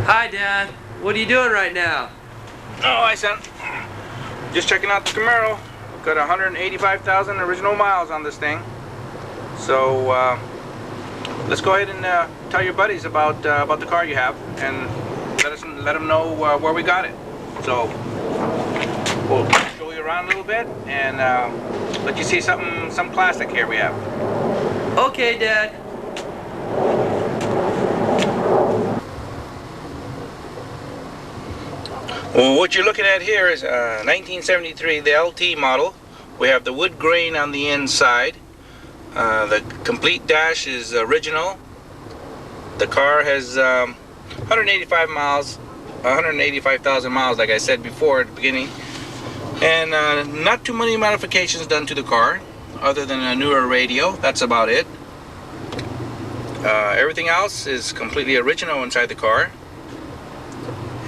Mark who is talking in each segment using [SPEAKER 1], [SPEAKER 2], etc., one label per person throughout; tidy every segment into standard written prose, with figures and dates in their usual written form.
[SPEAKER 1] Hi, Dad. What are you doing right now?
[SPEAKER 2] Oh, hi, son. Just checking out the Camaro. We've got 185,000 original miles on this thing. So let's go ahead and tell your buddies about the car you have, and let them know where we got it. So we'll show you around a little bit and let you see some classic here we have.
[SPEAKER 1] Okay, Dad.
[SPEAKER 2] Well, what you're looking at here is 1973, the LT model. We have the wood grain on the inside. The complete dash is original. The car has 185,000 miles, like I said before at the beginning. And not too many modifications done to the car, other than a newer radio. That's about it. Everything else is completely original inside the car.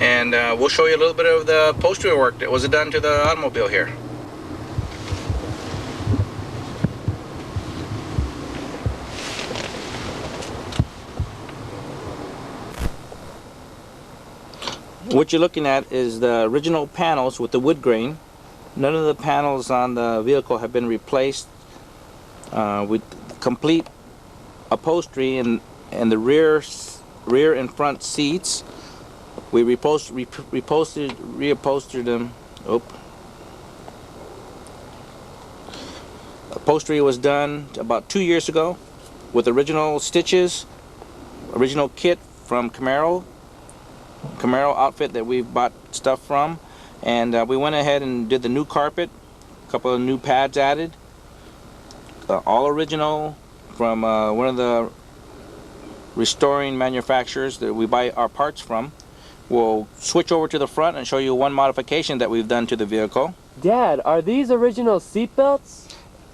[SPEAKER 2] And we'll show you a little bit of the upholstery work that was done to the automobile here. What you're looking at is the original panels with the wood grain. None of the panels on the vehicle have been replaced. With complete upholstery in the rear and front seats. We reupholstered them. Upholstery was done about 2 years ago with original stitches, original kit from Camaro outfit that we bought stuff from, and we went ahead and did the new carpet, a couple of new pads added, all original from one of the restoring manufacturers that we buy our parts from. We'll switch over to the front and show you one modification that we've done to the vehicle.
[SPEAKER 3] Dad, are these original seat belts?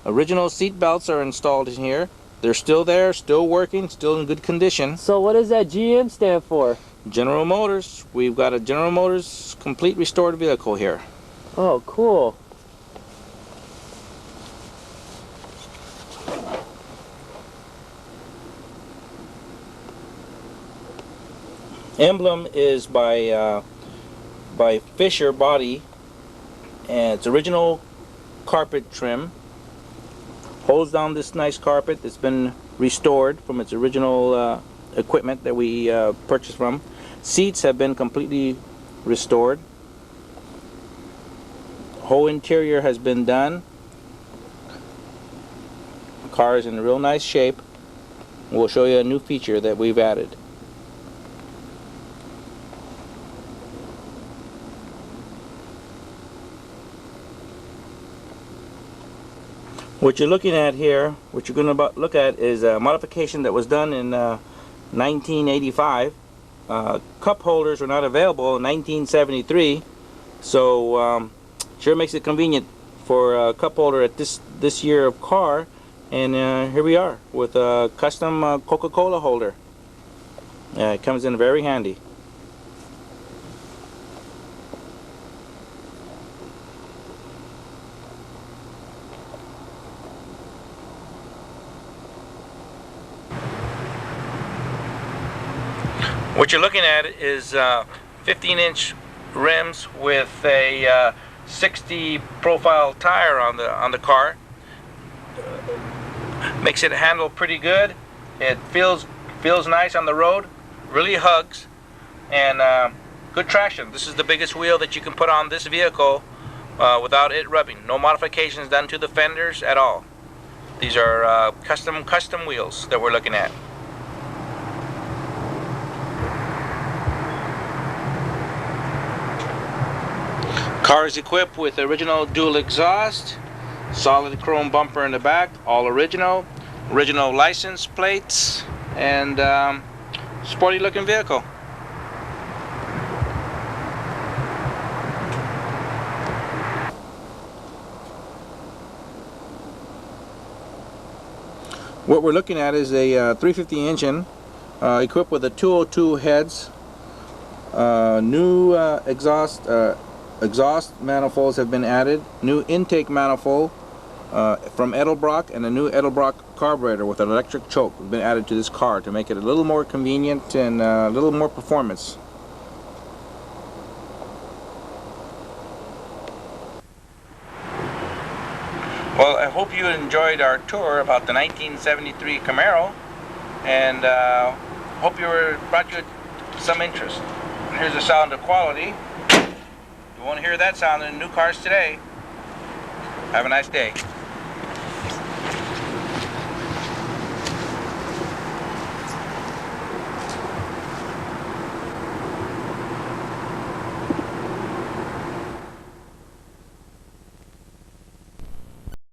[SPEAKER 2] Original seat belts are installed in here. They're still there, still working, still in good condition.
[SPEAKER 3] So what does that GM stand for?
[SPEAKER 2] General Motors. We've got a General Motors complete restored vehicle here.
[SPEAKER 3] Oh, cool.
[SPEAKER 2] Emblem is by Fisher Body, and it's original carpet trim. Holds down this nice carpet that's been restored from its original equipment that we purchased from. Seats have been completely restored. Whole interior has been done. The car is in real nice shape. We'll show you a new feature that we've added. What you're looking at here, what you're going to look at, is a modification that was done in 1985. Cup holders were not available in 1973, so sure makes it convenient for a cup holder at this year of car. And here we are with a custom Coca-Cola holder. It comes in very handy. What you're looking at is 15-inch rims with a 60 profile tire on the car. Makes it handle pretty good. It feels nice on the road. Really hugs, and good traction. This is the biggest wheel that you can put on this vehicle without it rubbing. No modifications done to the fenders at all. These are custom wheels that we're looking at. Car is equipped with original dual exhaust, solid chrome bumper in the back, all original license plates, and sporty looking vehicle. What we're looking at is a 350 engine equipped with a 202 heads, new exhaust manifolds have been added, new intake manifold from Edelbrock, and a new Edelbrock carburetor with an electric choke have been added to this car to make it a little more convenient and a little more performance. Well, I hope you enjoyed our tour about the 1973 Camaro, and hope brought you some interest. And here's the sound of quality. You won't hear that sound in new cars today. Have a nice day.